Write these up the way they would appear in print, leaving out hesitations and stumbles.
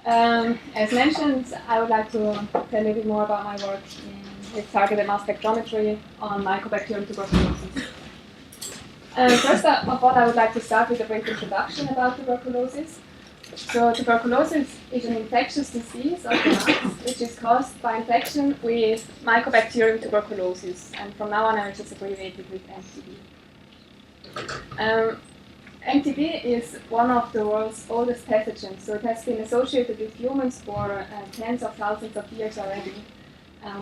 As mentioned, I would like to tell a bit more about my work with targeted mass spectrometry on Mycobacterium tuberculosis. First of all, I would like to start with a brief introduction about tuberculosis. So tuberculosis is an infectious disease of the lungs, which is caused by infection with Mycobacterium tuberculosis, and from now on I will just abbreviate it with Mtb. Mtb is one of the world's oldest pathogens, so it has been associated with humans for tens of thousands of years already.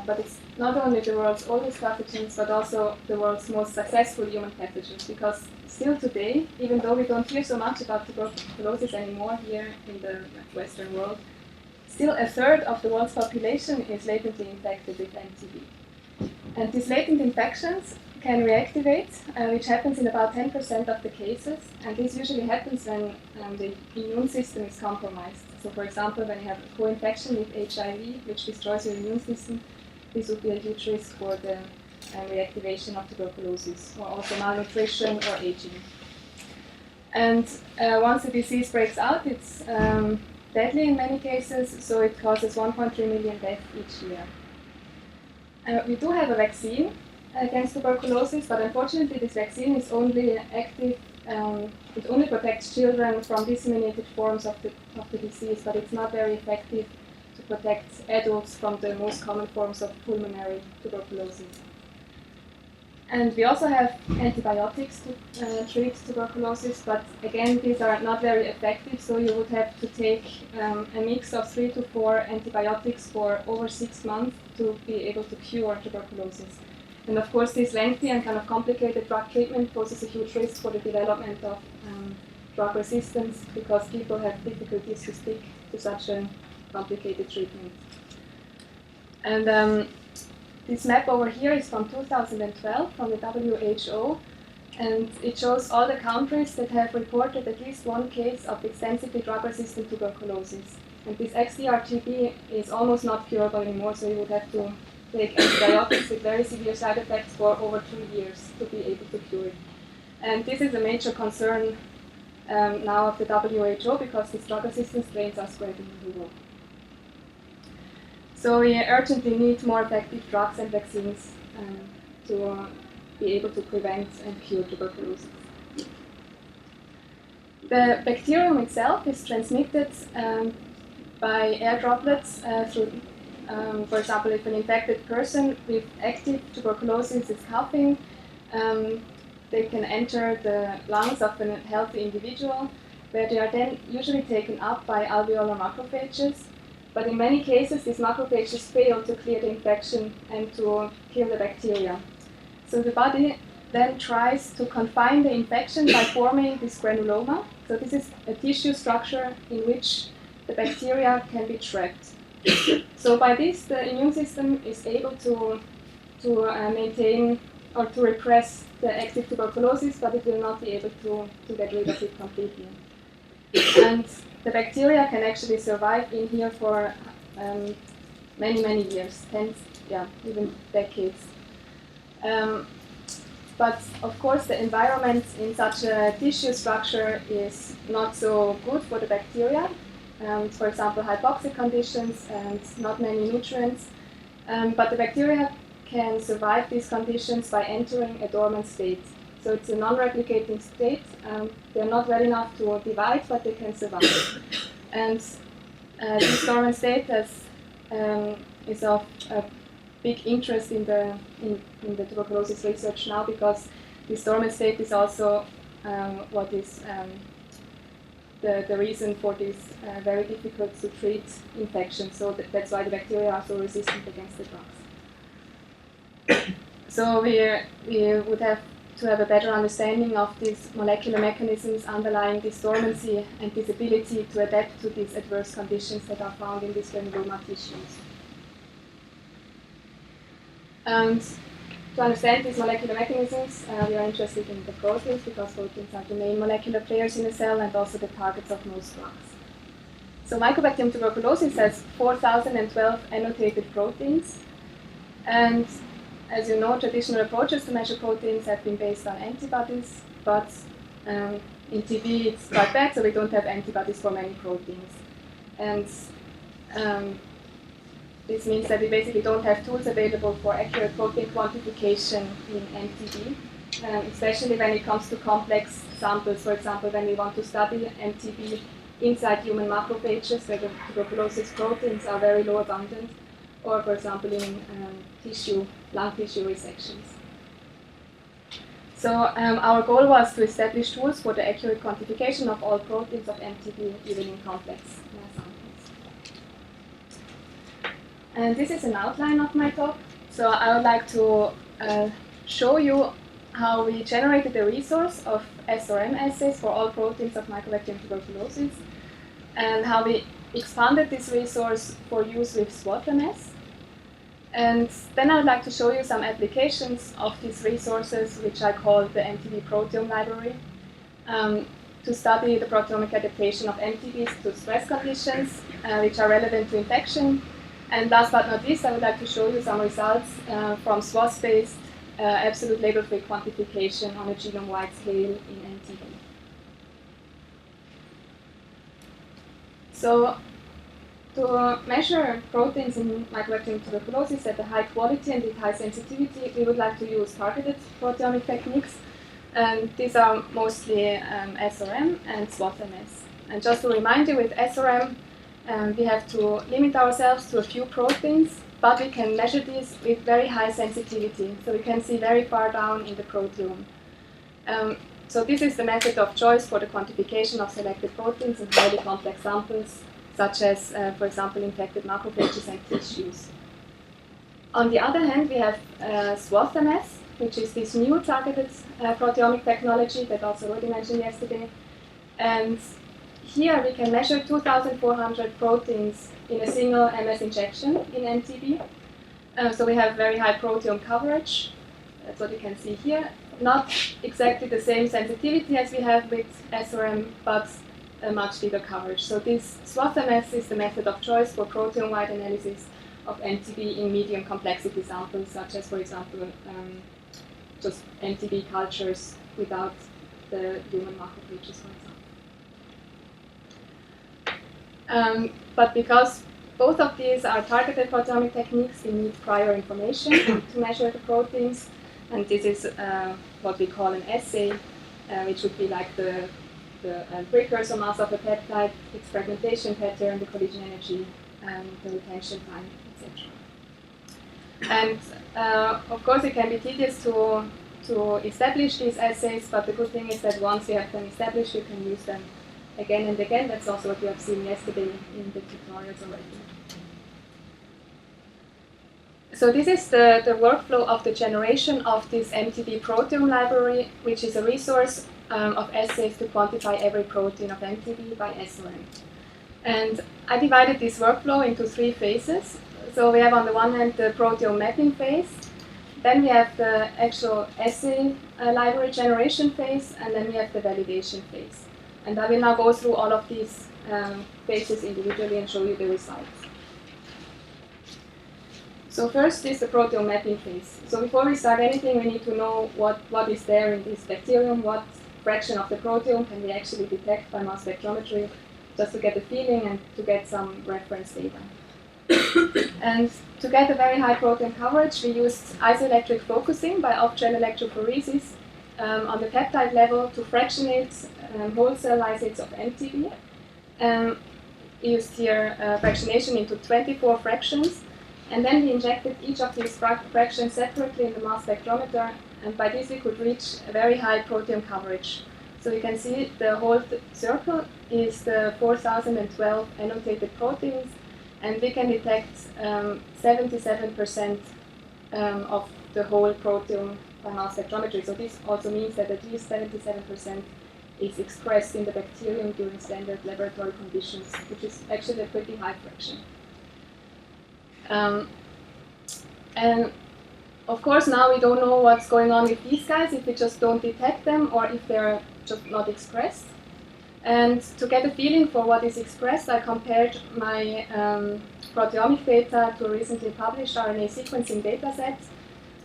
But it's not only the world's oldest pathogens, but also the world's most successful human pathogens, because still today, even though we don't hear so much about tuberculosis anymore here in the Western world, still a third of the world's population is latently infected with Mtb. And these latent infections can reactivate, which happens in about 10% of the cases, and this usually happens when the immune system is compromised. So for example, when you have a co-infection with HIV, which destroys your immune system, this would be a huge risk for the reactivation of tuberculosis, or also malnutrition or aging. And once the disease breaks out, it's deadly in many cases, so it causes 1.3 million deaths each year. We do have a vaccine against tuberculosis, but unfortunately this vaccine is only active, it only protects children from disseminated forms of the disease, but it's not very effective to protect adults from the most common forms of pulmonary tuberculosis. And we also have antibiotics to treat tuberculosis, but again, these are not very effective, so you would have to take a mix of 3 to 4 antibiotics for over 6 months to be able to cure tuberculosis. And of course, this lengthy and kind of complicated drug treatment poses a huge risk for the development of drug resistance, because people have difficulties to stick to such a complicated treatment. And this map over here is from 2012 from the WHO, and it shows all the countries that have reported at least one case of extensively drug-resistant tuberculosis. And this XDR-TB is almost not curable anymore, so you would have to take antibiotics with very severe side effects for over 2 years to be able to cure it. And this is a major concern now of the WHO, because these drug-resistant strains are spreading in the world. So we urgently need more effective drugs and vaccines to be able to prevent and cure tuberculosis. The bacterium itself is transmitted by air droplets through, for example, if an infected person with active tuberculosis is coughing, they can enter the lungs of a healthy individual, where they are then usually taken up by alveolar macrophages. But in many cases, these macrophages fail to clear the infection and to kill the bacteria. So the body then tries to confine the infection by forming this granuloma. So this is a tissue structure in which the bacteria can be trapped. So by this, the immune system is able to maintain or to repress the active tuberculosis, but it will not be able to get rid of it completely. And the bacteria can actually survive in here for many, many years, even decades. But of course, the environment in such a tissue structure is not so good for the bacteria. For example, hypoxic conditions and not many nutrients. But the bacteria can survive these conditions by entering a dormant state. So it's a non-replicating state. They're not well enough to divide, but they can survive. And this dormant state is of big interest in the tuberculosis research now, because this dormant state is also what is the reason for this very difficult to treat infection. So that's why the bacteria are so resistant against the drugs. So we would have to have a better understanding of these molecular mechanisms underlying this dormancy and this ability to adapt to these adverse conditions that are found in these granuloma tissues. And to understand these molecular mechanisms, we are interested in the proteins, because proteins are the main molecular players in a cell and also the targets of most drugs. So Mycobacterium tuberculosis has 4,012 annotated proteins, and as you know, traditional approaches to measure proteins have been based on antibodies, but in TB it's quite bad, so we don't have antibodies for many proteins. And this means that we basically don't have tools available for accurate protein quantification in Mtb, especially when it comes to complex samples. For example, when we want to study Mtb inside human macrophages, where the tuberculosis proteins are very low abundant, or for example in lung tissue resections. So our goal was to establish tools for the accurate quantification of all proteins of Mtb, even in complex samples. And this is an outline of my talk. So I would like to show you how we generated a resource of SRM assays for all proteins of Mycobacterium tuberculosis, and how we expanded this resource for use with SWATH MS. And then I would like to show you some applications of these resources, which I call the Mtb Proteome Library, to study the proteomic adaptation of Mtbs to stress conditions, which are relevant to infection. And last but not least, I would like to show you some results from SWATH-based absolute label-free quantification on a genome-wide scale in Mtb. So, to measure proteins in Mycobacterium tuberculosis at a high quality and with high sensitivity, we would like to use targeted proteomic techniques. And these are mostly SRM and SWATH MS. And just to remind you, with SRM, we have to limit ourselves to a few proteins, but we can measure these with very high sensitivity. So we can see very far down in the proteome. So this is the method of choice for the quantification of selected proteins in highly complex samples, such as, for example, infected macrophages and tissues. On the other hand, we have SWATH MS, which is this new targeted proteomic technology that also Rodi mentioned yesterday. And here we can measure 2,400 proteins in a single MS injection in Mtb. So we have very high proteome coverage. That's what you can see here. Not exactly the same sensitivity as we have with SRM, but a much bigger coverage. So this SWATH MS is the method of choice for proteome-wide analysis of Mtb in medium complexity samples, such as, for example, just Mtb cultures without the human macrophages, for example. But because both of these are targeted proteomic techniques, we need prior information to measure the proteins, and this is what we call an assay, which would be like the precursor mass of a peptide, its fragmentation pattern, the collision energy, the retention time, etc. And of course, it can be tedious to establish these assays, but the good thing is that once you have them established, you can use them again and again. That's also what you have seen yesterday in the tutorials already. So this is the workflow of the generation of this Mtb Proteome Library, which is a resource of assays to quantify every protein of Mtb by SRM. And I divided this workflow into 3 phases. So we have on the one hand the proteome mapping phase, then we have the actual assay library generation phase, and then we have the validation phase. And I will now go through all of these phases individually and show you the results. So first is the proteome mapping phase. So before we start anything, we need to know what is there in this bacterium, what fraction of the proteome can we actually detect by mass spectrometry, just to get a feeling and to get some reference data. And to get a very high protein coverage, we used isoelectric focusing by off-gel electrophoresis on the peptide level to fractionate whole cell lysates of Mtb. We used here fractionation into 24 fractions, and then we injected each of these fractions separately in the mass spectrometer, and by this we could reach a very high proteome coverage. So you can see the whole circle is the 4,012 annotated proteins, and we can detect 77% of the whole proteome by mass spectrometry. So this also means that at least 77% is expressed in the bacterium during standard laboratory conditions, which is actually a pretty high fraction. And of course, now we don't know what's going on with these guys, if we just don't detect them or if they're just not expressed. And to get a feeling for what is expressed, I compared my proteomic data to a recently published RNA sequencing dataset,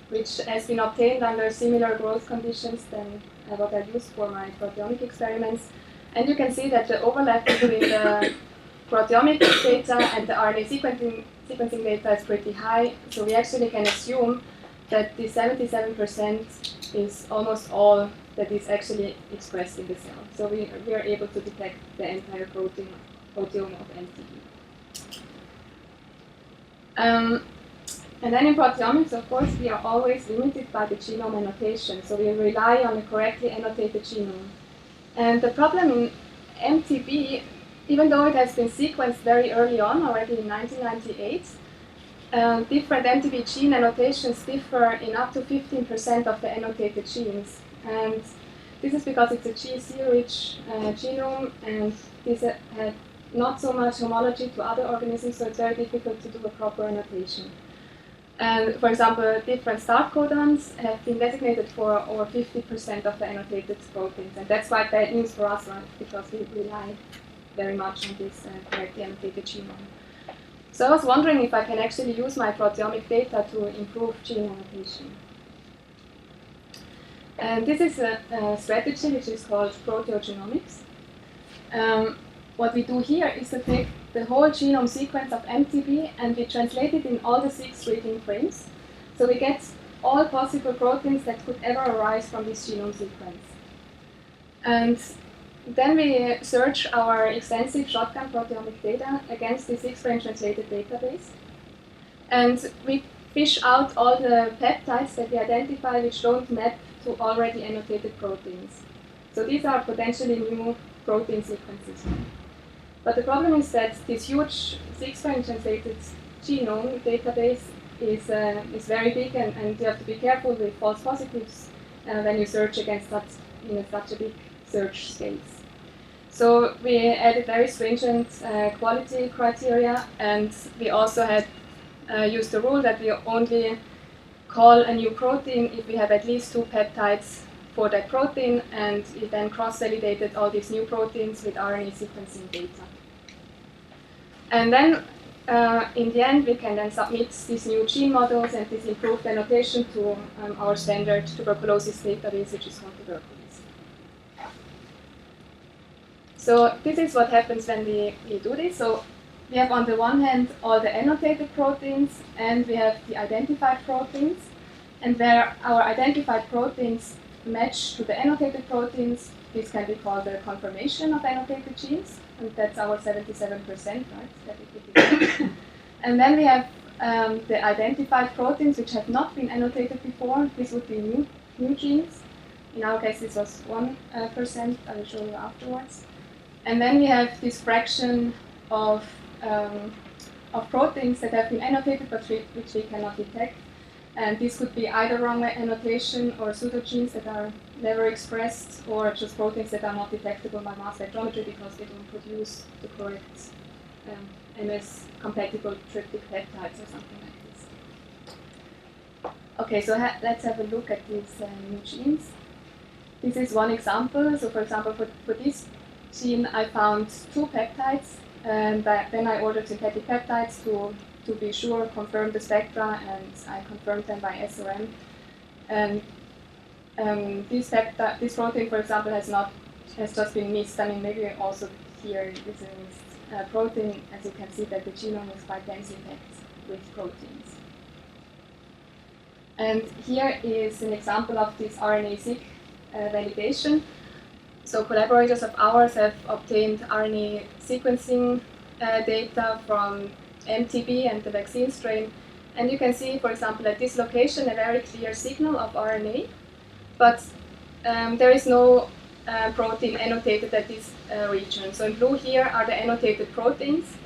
which has been obtained under similar growth conditions than what I used for my proteomic experiments. And you can see that the overlap between proteomic data and the RNA sequencing data is pretty high, so we actually can assume that the 77% is almost all that is actually expressed in the cell. So we are able to detect the entire proteome of Mtb. And then in proteomics, of course, we are always limited by the genome annotation. So we rely on a correctly annotated genome. And the problem in Mtb, even though it has been sequenced very early on, already in 1998, different Mtb gene annotations differ in up to 15% of the annotated genes. And this is because it's a GC-rich genome, and this had not so much homology to other organisms, so it's very difficult to do a proper annotation. And for example, different start codons have been designated for over 50% of the annotated proteins, and that's quite bad news for us, right? Because we rely very much on this correctly annotated genome. So I was wondering if I can actually use my proteomic data to improve gene annotation. And this is a strategy which is called proteogenomics. What we do here is to take the whole genome sequence of Mtb and we translate it in all the 6 reading frames. So we get all possible proteins that could ever arise from this genome sequence. And then we search our extensive shotgun proteomic data against the 6-frame translated database. And we fish out all the peptides that we identify which don't map to already annotated proteins. So these are potentially new protein sequences. But the problem is that this huge 6-frame translated genome database is very big, and you have to be careful with false positives when you search against such a big search space. So we added very stringent quality criteria, and we also had used the rule that we only call a new protein if we have at least 2 peptides for that protein, and we then cross-validated all these new proteins with RNA sequencing data. And then, in the end, we can then submit these new gene models and this improved annotation to our standard tuberculosis database, which is called Tuberculosis. So this is what happens when we do this. So we have on the one hand all the annotated proteins, and we have the identified proteins. And where our identified proteins match to the annotated proteins, this can be called the confirmation of annotated genes, and that's our 77%, right? And then we have the identified proteins which have not been annotated before. This would be new genes. In our case, this was 1%. I will show you afterwards. And then we have this fraction of proteins that have been annotated but which we cannot detect. And this could be either wrong annotation or pseudogenes that are never expressed, or just proteins that are not detectable by mass spectrometry because they don't produce the correct MS-compatible tryptic peptides or something like this. Okay, so let's have a look at these new genes. This is one example. So for example, for this gene, I found 2 peptides, and then I ordered synthetic peptides to be sure, confirm the spectra, and I confirmed them by SRM. And this protein, for example, has just been missed. I mean, maybe also here is a missed protein, as you can see that the genome is quite densely packed with proteins. And here is an example of this RNA-seq validation. So collaborators of ours have obtained RNA sequencing data from Mtb and the vaccine strain, and you can see, for example, at this location a very clear signal of RNA, but there is no protein annotated at this region. So in blue here are the annotated proteins,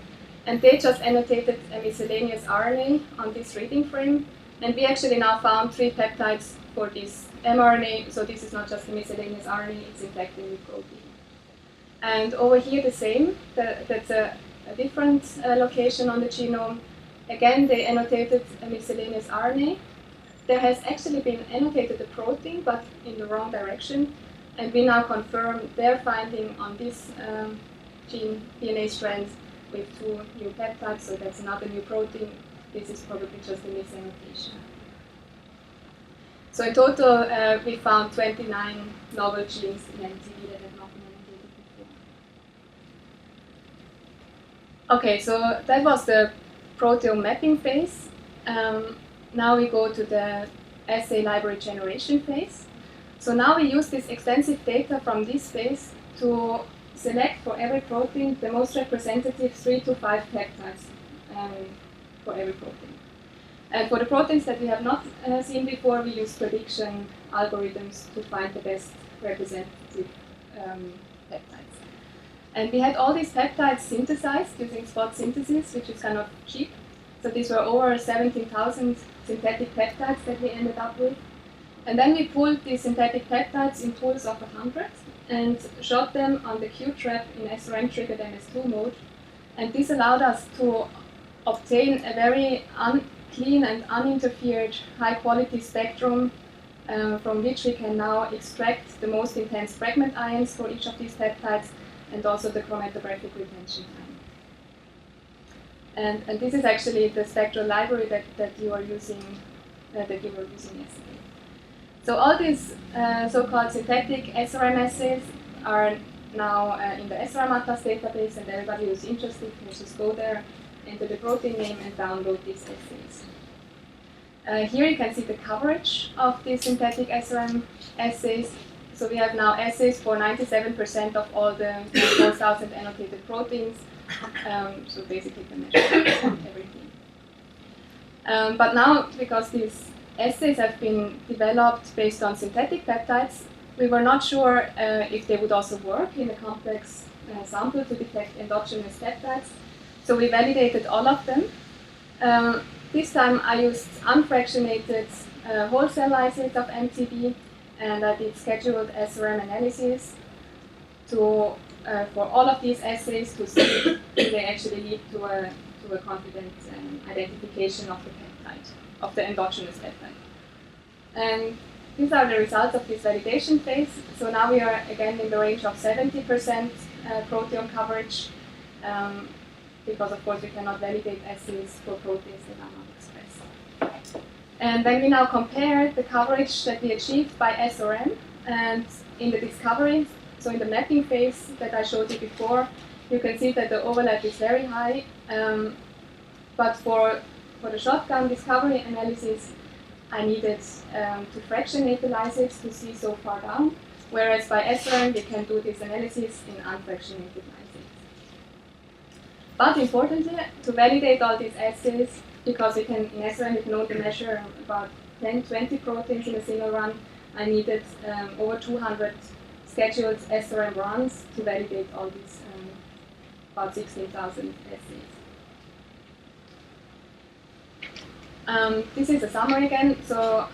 and they just annotated a miscellaneous RNA on this reading frame, and we actually now found 3 peptides for this mRNA, so this is not just a miscellaneous RNA, it's in fact a new protein. And over here the same, that's a different location on the genome. Again, they annotated a miscellaneous RNA. There has actually been annotated a protein, but in the wrong direction, and we now confirm their finding on this gene DNA strand with 2 new peptides, so that's another new protein. This is probably just a misannotation. So in total, we found 29 novel genes in Mtb that have not been annotated before. Okay, so that was the proteome mapping phase. Now we go to the assay library generation phase. So now we use this extensive data from this phase to select for every protein the most representative 3 to 5 peptides for every protein. And for the proteins that we have not seen before, we use prediction algorithms to find the best representative peptides. And we had all these peptides synthesized using spot synthesis, which is kind of cheap. So these were over 17,000 synthetic peptides that we ended up with. And then we pulled these synthetic peptides in pools of 100 and shot them on the Q-trap in SRM-triggered MS2 mode. And this allowed us to obtain a very clean and uninterfered high-quality spectrum from which we can now extract the most intense fragment ions for each of these peptides and also the chromatographic retention time. And this is actually the spectral library that you were using yesterday. So all these so-called synthetic SRM assays are now in the SRM Atlas database, and everybody who's interested can just go there, enter the protein name, and download these assays. Here you can see the coverage of these synthetic SRM assays. So we have now assays for 97% of all the 4,000 annotated proteins. So basically can measure everything. But now, because these assays have been developed based on synthetic peptides, we were not sure if they would also work in a complex sample to detect endogenous peptides. So we validated all of them. This time I used unfractionated whole cell lysates of Mtb, and I did scheduled SRM analysis for all of these assays to see if they actually lead to a confident identification of the peptide, of the endogenous peptide. And these are the results of this validation phase. So now we are again in the range of 70% proteome coverage, because of course we cannot validate assays for proteins that are not expressed. And then we now compare the coverage that we achieved by SRM and in the discovery. So in the mapping phase that I showed you before, you can see that the overlap is very high. But for the shotgun discovery analysis, I needed to fractionate the lysates to see so far down, whereas by SRM we can do this analysis in unfractionated lysates. But importantly, to validate all these assays, because in SRM we can only measure about 10-20 proteins in a single run, I needed over 200 scheduled SRM runs to validate all these about 16,000 assays. This is a summary again. So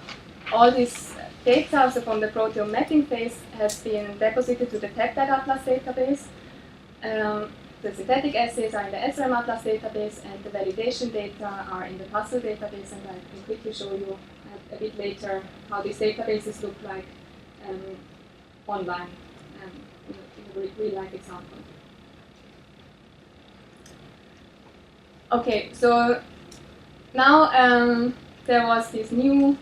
all this data from the proteome mapping phase has been deposited to the Peptide Atlas database. The synthetic assays are in the SRM Atlas database, and the validation data are in the puzzle database, and I can quickly show you a bit later how these databases look like online in a real-life example. Okay, so now there was this new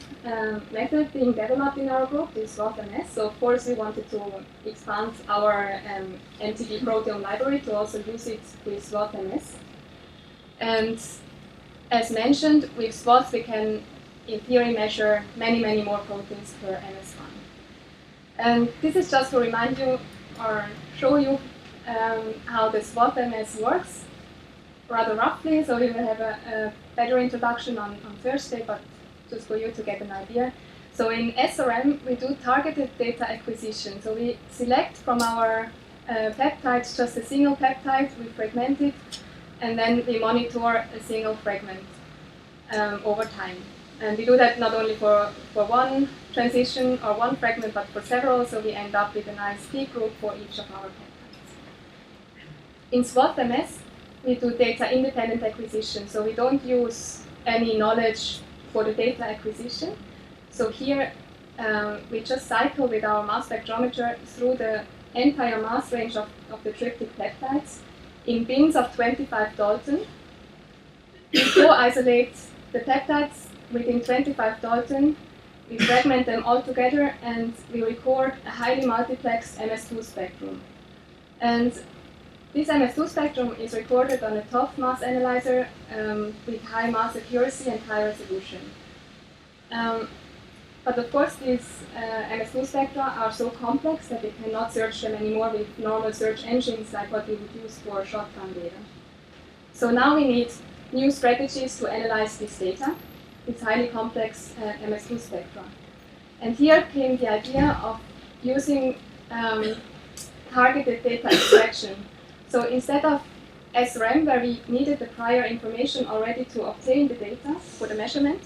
method being developed in our group, this SWATH MS. So of course we wanted to expand our Mtb Proteome Library to also use it with SWATH MS. And as mentioned, with SWATH we can in theory measure many more proteins per MS1. And this is just to remind you or show you how the SWATH MS works rather roughly. So we will have a better introduction on Thursday, but just for you to get an idea. So in SRM, we do targeted data acquisition. So we select from our peptides just a single peptide, we fragment it, and then we monitor a single fragment over time. And we do that not only for one transition or one fragment, but for several, so we end up with a nice peak group for each of our peptides. In SWATH MS, we do data-independent acquisition, so we don't use any knowledge for the data acquisition. So here, we just cycle with our mass spectrometer through the entire mass range of the tryptic peptides in bins of 25 Dalton. We co-isolate the peptides within 25 Dalton, we fragment them all together, and we record a highly multiplexed MS2 spectrum. And This MS2 spectrum is recorded on a TOF mass analyzer with high mass accuracy and high resolution. But of course, these MS2 spectra are so complex that we cannot search them anymore with normal search engines like what we would use for shotgun data. So now we need new strategies to analyze this data, this highly complex MS2 spectra. And here came the idea of using targeted data extraction. So instead of SRM, where we needed the prior information already to obtain the data for the measurement,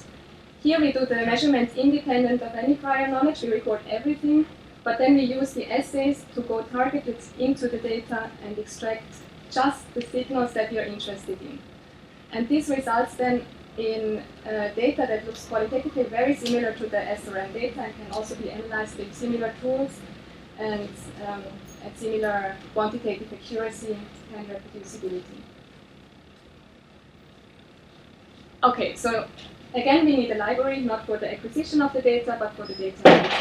here we do the measurement independent of any prior knowledge. We record everything, but then we use the assays to go targeted into the data and extract just the signals that we are interested in. And this results then in data that looks qualitatively very similar to the SRM data and can also be analyzed with similar tools and at similar quantitative accuracy and reproducibility. Okay, so again, we need a library, not for the acquisition of the data, but for the data analysis.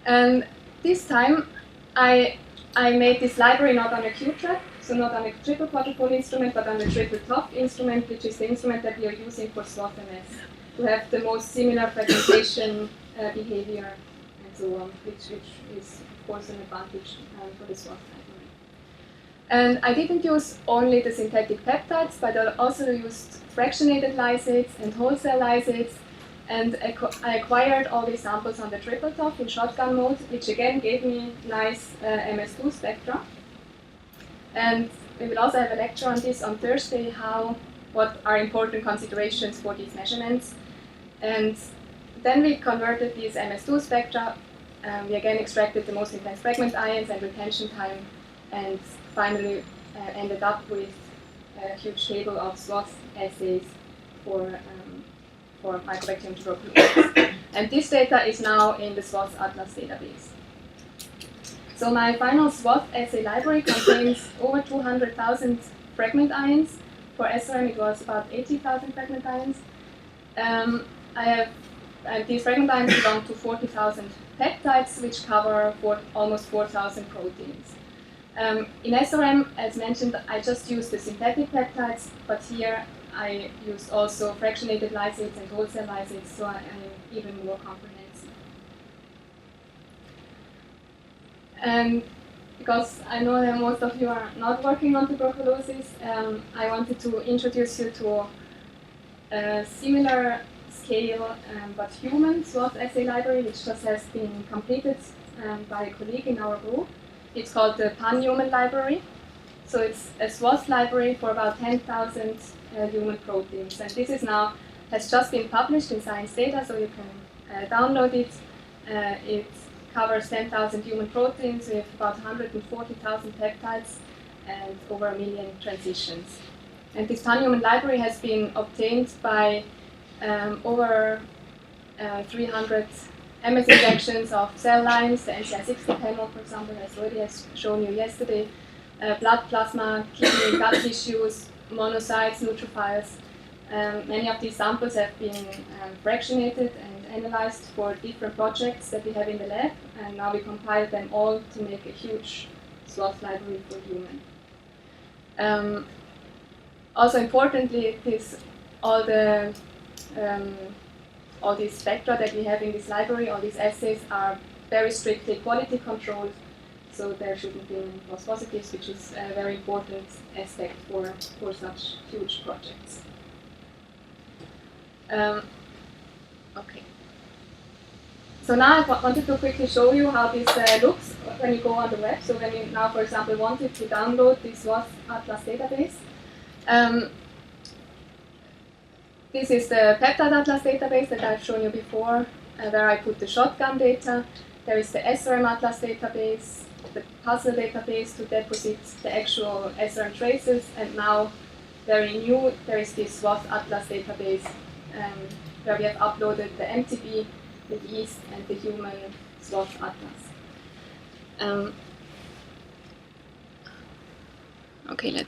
And this time, I made this library not on a Q-trap, so not on a triple quadrupole instrument, but on a triple TOF instrument, which is the instrument that we are using for SWATH MS, to have the most similar fragmentation behavior and so on, which is, of course, an advantage for the SWATH library. And I didn't use only the synthetic peptides, but I also used fractionated lysates and whole cell lysates, and I acquired all these samples on the triple TOF in shotgun mode, which again gave me nice MS2 spectra. And we will also have a lecture on this on Thursday, what are important considerations for these measurements. And then we converted these MS2 spectra. We again extracted the most intense fragment ions and retention time, and finally ended up with a huge table of SWATH assays for Mycobacterium tuberculosis. And this data is now in the SWATH Atlas database. So my final SWATH assay library contains over 200,000 fragment ions. For SRM, it was about 80,000 fragment ions. These fragment ions belong to 40,000 peptides, which cover almost 4,000 proteins. In SRM, as mentioned, I just used the synthetic peptides, but here I used also fractionated lysates and whole cell lysates, so I'm even more comprehensive. And because I know that most of you are not working on tuberculosis, I wanted to introduce you to a similar scale but human SWATH assay library, which just has been completed by a colleague in our group. It's called the Pan-Human Library. So it's a SWATH library for about 10,000 human proteins. And this has just been published in Science Data, so you can download it. It covers 10,000 human proteins with about 140,000 peptides and over 1 million transitions. And this Pan-Human Library has been obtained by over 300 MS injections of cell lines, the NCI60 panel, for example, as already has shown you yesterday, blood, plasma, kidney, gut tissues, monocytes, neutrophils. Many of these samples have been fractionated and analyzed for different projects that we have in the lab, and now we compiled them all to make a huge SWATH library for human. Also importantly, all these spectra that we have in this library, all these assays are very strictly quality controlled, so there shouldn't be any false positives, which is a very important aspect for such huge projects. Okay. So now I wanted to quickly show you how this looks when you go on the web. So when you now, for example, wanted to download this SWATH Atlas database, this is the Peptide Atlas database that I've shown you before, where I put the shotgun data. There is the SRM Atlas database, the puzzle database to deposit the actual SRM traces, and now, very new, there is this SWATH Atlas database where we have uploaded the Mtb, the yeast, and the human SWATH Atlas. Okay,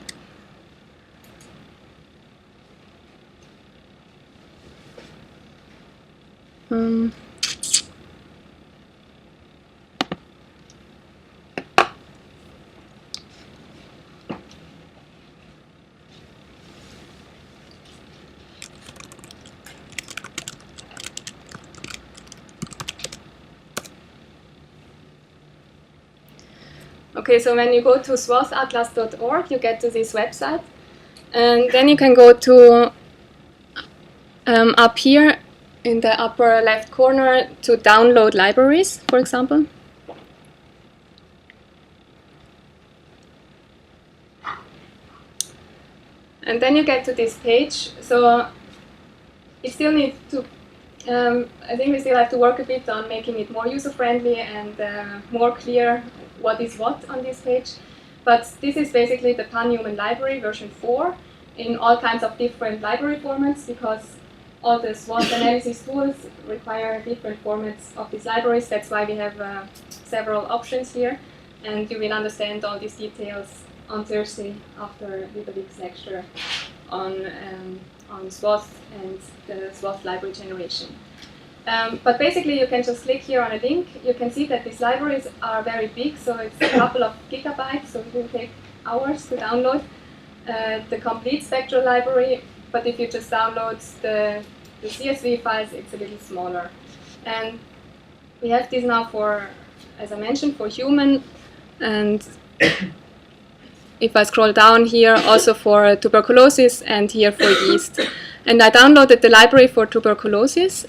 Okay, so when you go to swathatlas.org, you get to this website, and then you can go to up here in the upper left corner to download libraries, for example. And then you get to this page. So it still needs to, I think we still have to work a bit on making it more user-friendly and more clear what is what on this page. But this is basically the pan-human library version 4 in all kinds of different library formats, because all the SWOT analysis tools require different formats of these libraries. That's why we have several options here. And you will understand all these details on Thursday after Ludovik's lecture on SWOT and the SWOT library generation. But basically, you can just click here on a link. You can see that these libraries are very big, so it's a couple of gigabytes, so it will take hours to download the complete spectral library. But if you just download the CSV files, it's a little smaller. And we have this now for, as I mentioned, for human, and if I scroll down here, also for tuberculosis, and here for yeast. And I downloaded the library for tuberculosis.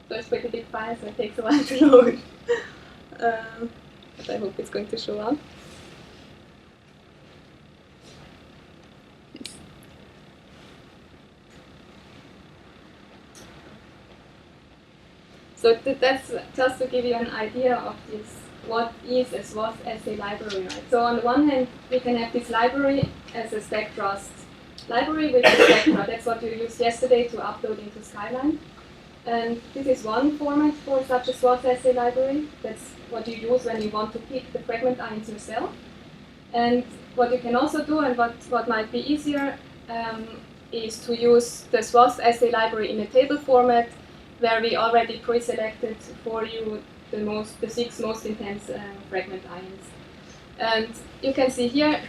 So it's pretty big file, so it takes a while to load. But I hope it's going to show up. Yes. So that's just to give you an idea of this, what is a SWOT assay library, right? So on the one hand, we can have this library as a Spectrast library with the spectra. That's what you used yesterday to upload into Skyline. And this is one format for such a SWOT assay library. That's what you use when you want to pick the fragment ions yourself. And what you can also do, and what might be easier, is to use the SWOT assay library in a table format, where we already pre-selected for you the 6 most intense fragment ions. And you can see here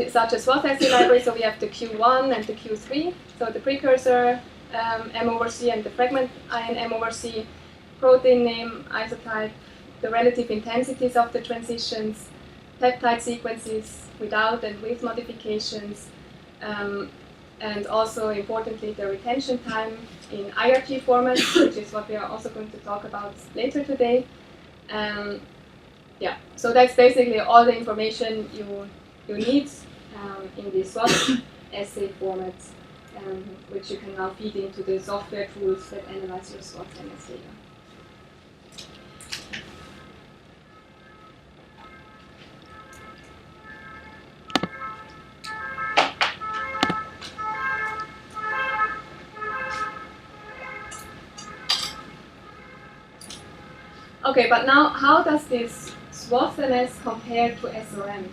such a SWOT assay library. So we have the Q1 and the Q3, so the precursor M over C and the fragment ion M over C, protein name, isotype, the relative intensities of the transitions, peptide sequences without and with modifications, and also importantly the retention time in IRT format, which is what we are also going to talk about later today. Yeah, so that's basically all the information you need in this SWOT assay format, which you can now feed into the software tools that analyze your SWOT MS data. Okay, but now how does this SWOT MS compare to SRM?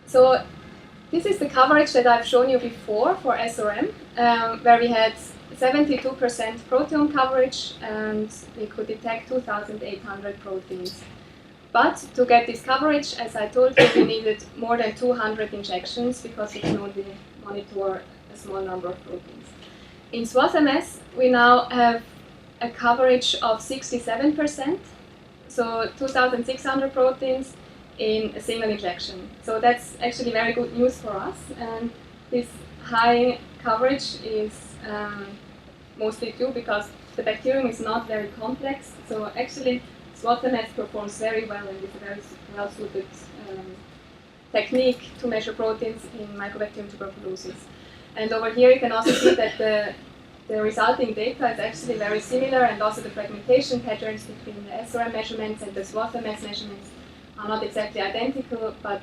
So this is the coverage that I've shown you before for SRM, where we had 72% proteome coverage and we could detect 2,800 proteins. But to get this coverage, as I told you, we needed more than 200 injections because we can only monitor a small number of proteins. In SWOT MS, we now have a coverage of 67%, so 2,600 proteins in a single injection. So that's actually very good news for us, and this high coverage is mostly due because the bacterium is not very complex, so actually SWOT MS performs very well and is a very well-suited technique to measure proteins in Mycobacterium tuberculosis. And over here you can also see that the resulting data is actually very similar, and also the fragmentation patterns between the SRM measurements and the SWOT MS measurements are not exactly identical, but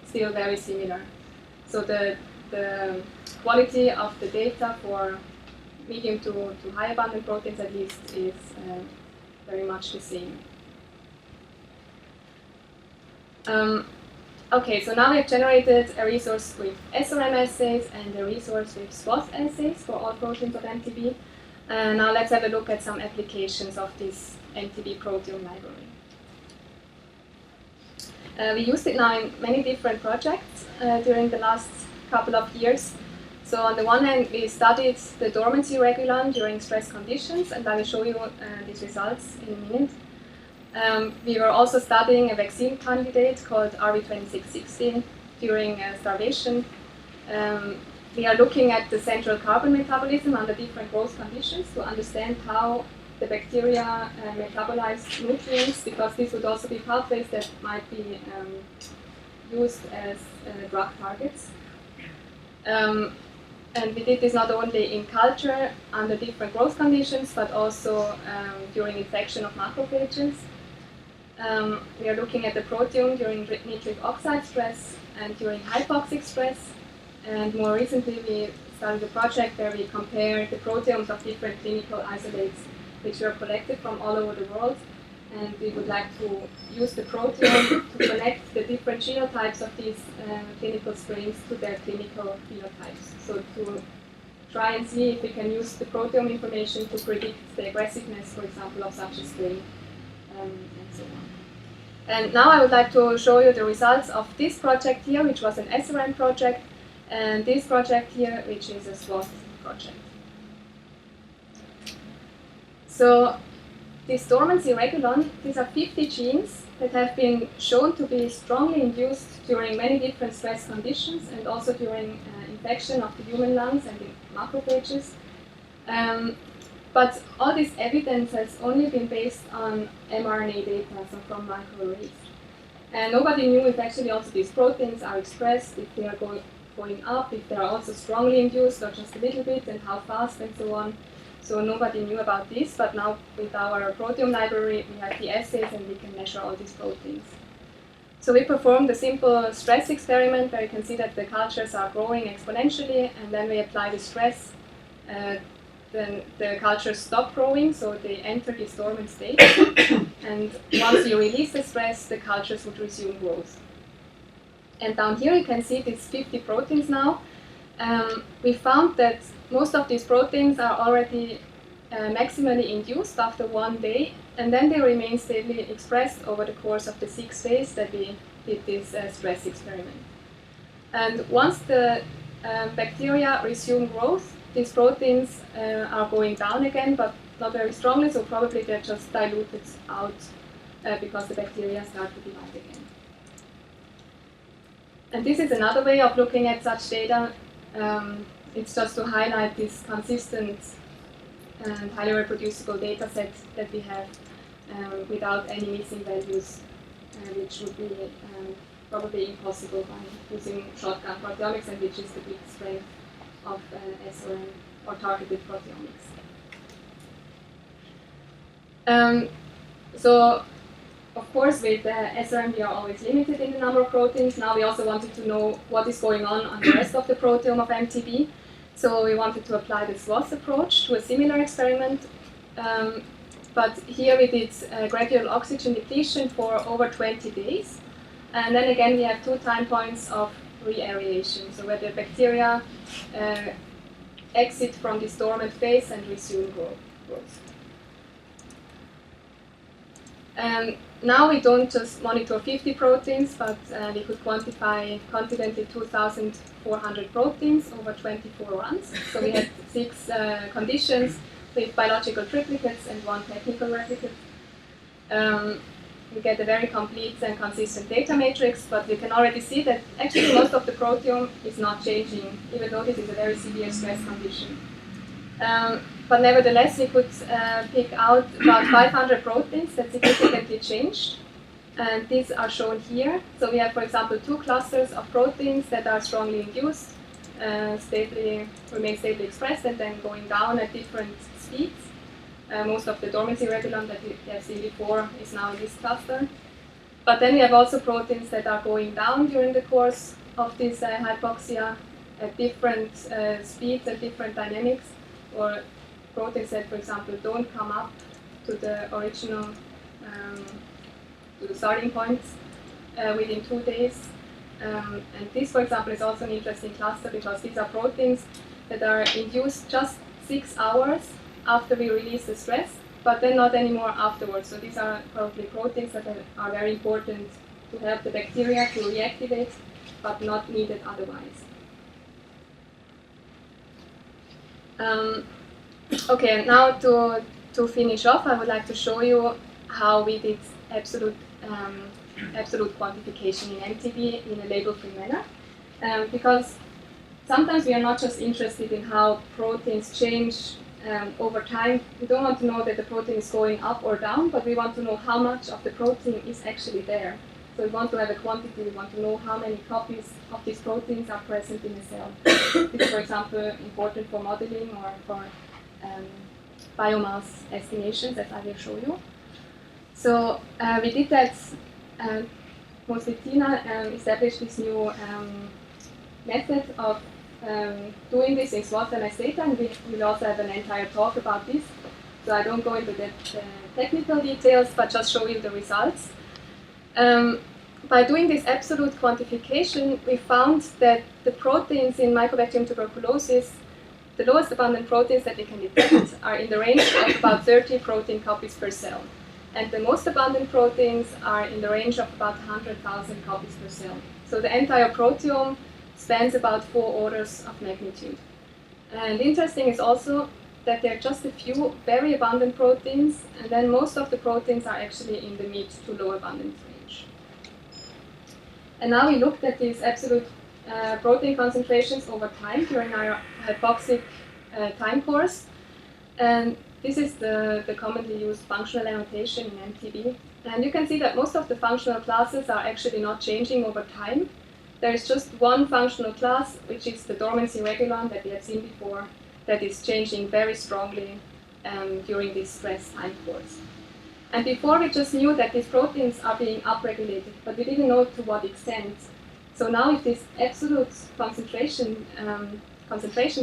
still very similar. So the quality of the data for medium to high abundant proteins at least is very much the same. Okay, so now we've generated a resource with SRM assays and a resource with SWATH assays for all proteins of Mtb. Now let's have a look at some applications of this Mtb Proteome Library. We used it now in many different projects during the last couple of years. So on the one hand, we studied the dormancy regulon during stress conditions, and I will show you these results in a minute. We were also studying a vaccine candidate called RV2616 during starvation. We are looking at the central carbon metabolism under different growth conditions to understand how the bacteria metabolize nutrients, because these would also be pathways that might be used as drug targets. And we did this not only in culture under different growth conditions, but also during infection of macrophages. We are looking at the proteome during nitric oxide stress and during hypoxic stress. And more recently, we started a project where we compare the proteomes of different clinical isolates which were collected from all over the world. And we would like to use the proteome to connect the different genotypes of these clinical strains to their clinical phenotypes. So to try and see if we can use the proteome information to predict the aggressiveness, for example, of such a strain, and so on. And now I would like to show you the results of this project here, which was an SRM project, and this project here, which is a SWATH project. So this dormancy regulon, these are 50 genes that have been shown to be strongly induced during many different stress conditions and also during infection of the human lungs and in macrophages. But all this evidence has only been based on mRNA data, so from microarrays. And nobody knew if actually also these proteins are expressed, if they are going up, if they are also strongly induced or just a little bit, and how fast and so on. So nobody knew about this, but now with our proteome library, we have the assays and we can measure all these proteins. So we performed a simple stress experiment where you can see that the cultures are growing exponentially, and then we apply the stress. Then the cultures stop growing, so they enter this dormant state. And once you release the stress, the cultures would resume growth. And down here you can see these 50 proteins now. We found that most of these proteins are already maximally induced after 1 day, and then they remain stably expressed over the course of the 6 days that we did this stress experiment. And once the bacteria resume growth, these proteins are going down again, but not very strongly, so probably they're just diluted out because the bacteria start to divide again. And this is another way of looking at such data. It's just to highlight this consistent and highly reproducible data set that we have without any missing values, which would be probably impossible by using shotgun proteomics, and which is the big strength of SRM or targeted proteomics. So, of course, with SRM we are always limited in the number of proteins. Now we also wanted to know what is going on the rest of the proteome of Mtb. So we wanted to apply the SWATH approach to a similar experiment. But here we did gradual oxygen depletion for over 20 days. And then again we have 2 time points of re-aeration, so where the bacteria exit from this dormant phase and resume growth. Now we don't just monitor 50 proteins, but we could quantify confidently 2,400 proteins over 24 runs. So we had 6 conditions with biological triplicates and 1 technical replicate. We get a very complete and consistent data matrix, but you can already see that actually most of the proteome is not changing, even though this is a very severe stress condition. But nevertheless, we could pick out about 500 proteins that significantly changed, and these are shown here. So we have, for example, 2 clusters of proteins that are strongly induced, remain stably expressed, and then going down at different speeds. Most of the dormancy regulon that we have seen before is now in this cluster. But then we have also proteins that are going down during the course of this hypoxia at different speeds and different dynamics, or proteins that, for example, don't come up to the original, to the starting point within 2 days. And this, for example, is also an interesting cluster because these are proteins that are induced just 6 hours after we release the stress, but then not anymore afterwards. So these are probably proteins that are very important to help the bacteria to reactivate, but not needed otherwise. Okay, now to finish off, I would like to show you how we did absolute quantification in Mtb in a label-free manner. Because sometimes we are not just interested in how proteins change over time. We don't want to know that the protein is going up or down, but we want to know how much of the protein is actually there. So we want to have a quantity, we want to know how many copies of these proteins are present in a cell. This is, for example, important for modeling or for biomass estimations, as I will show you. So we did that, mostly Tina established this new method of doing this in SWATH MS data, and we will also have an entire talk about this. So I don't go into the technical details, but just show you the results. By doing this absolute quantification, we found that the proteins in Mycobacterium tuberculosis, the lowest abundant proteins that we can detect, are in the range of about 30 protein copies per cell. And the most abundant proteins are in the range of about 100,000 copies per cell. So the entire proteome spans about 4 orders of magnitude. And interesting is also that there are just a few very abundant proteins, and then most of the proteins are actually in the mid to low abundant range. And now we looked at these absolute protein concentrations over time during our hypoxic time course. And this is the commonly used functional annotation in Mtb. And you can see that most of the functional classes are actually not changing over time. There is just one functional class, which is the dormancy regulon that we have seen before, that is changing very strongly during this stress time course. And before we just knew that these proteins are being upregulated, but we didn't know to what extent. So now with these absolute concentrations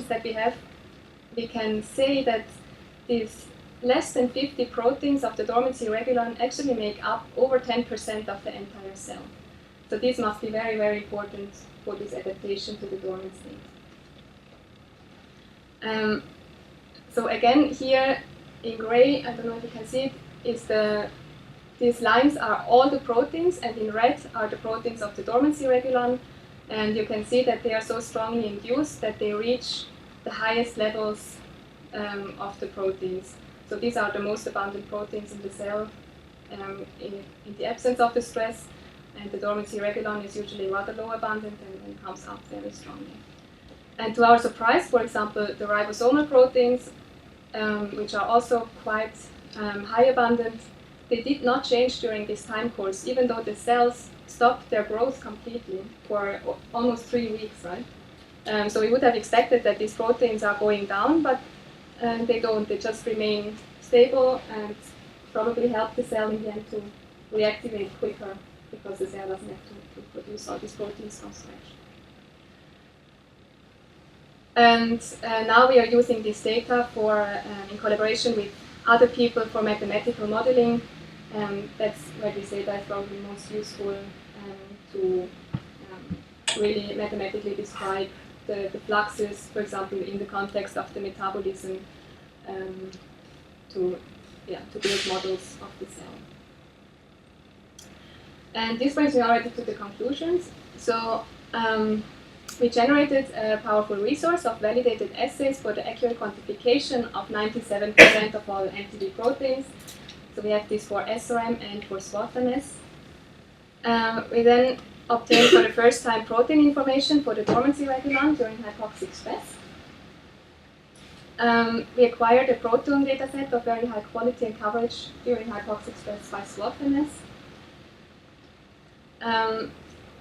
that we have, we can say that these less than 50 proteins of the dormancy regulon actually make up over 10% of the entire cell. So these must be very, very important for this adaptation to the dormant state. So again, here in gray, I don't know if you can see it, is these lines are all the proteins, and in red are the proteins of the dormancy regulon. And you can see that they are so strongly induced that they reach the highest levels of the proteins. So these are the most abundant proteins in the cell in the absence of the stress, and the dormancy regulon is usually rather low abundant and comes up very strongly. And to our surprise, for example, the ribosomal proteins, which are also quite high abundant, they did not change during this time course, even though the cells stopped their growth completely for almost 3 weeks, right? So we would have expected that these proteins are going down, but they don't. They just remain stable and probably help the cell in the end to reactivate quicker because the cell doesn't have to produce all these proteins from scratch. And now we are using this data for, in collaboration with other people for mathematical modeling. That's where this data is probably most useful to really mathematically describe the fluxes, for example, in the context of the metabolism, to build models of the cell. And this brings me already to the conclusions. So we generated a powerful resource of validated assays for the accurate quantification of 97% of all Mtb proteins. So we have this for SRM and for SWATH MS. We then obtained for the first time protein information for the dormancy regulon during hypoxic stress. We acquired a proteome dataset of very high quality and coverage during hypoxic stress by SWATH MS.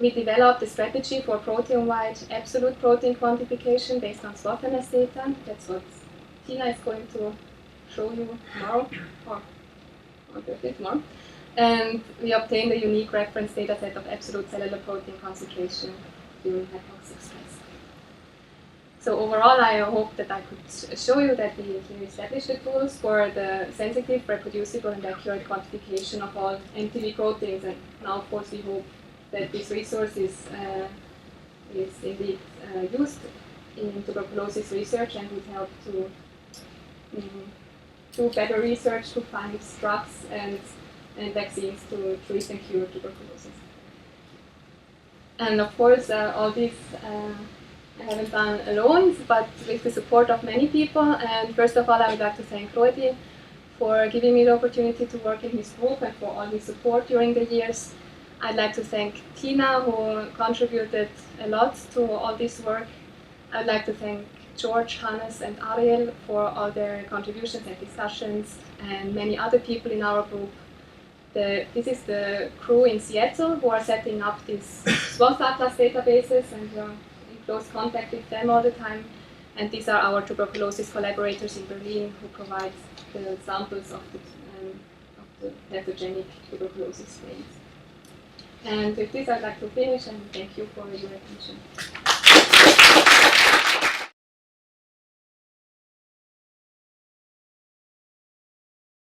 We developed a strategy for proteome-wide absolute protein quantification based on SWATH MS data. That's what Tina is going to show you tomorrow, or tomorrow. And we obtained a unique reference dataset of absolute cellular protein concentration during hypoxic stress. So overall, I hope that I could show you that we here established the tools for the sensitive, reproducible, and accurate quantification of all Mtb proteins. And now, of course, we hope that this resource is indeed used in tuberculosis research and would help to do better research to find drugs and vaccines to treat and cure tuberculosis. And of course, all this I haven't done alone, but with the support of many people. And first of all, I would like to thank Rodi for giving me the opportunity to work in his group and for all his support during the years. I'd like to thank Tina, who contributed a lot to all this work. I'd like to thank George, Hannes, and Ariel for all their contributions and discussions, and many other people in our group. This is the crew in Seattle who are setting up these SWATH Atlas databases, and we're in close contact with them all the time. And these are our tuberculosis collaborators in Berlin who provide the samples of the pathogenic tuberculosis strains. And with this, I'd like to finish and thank you for your attention.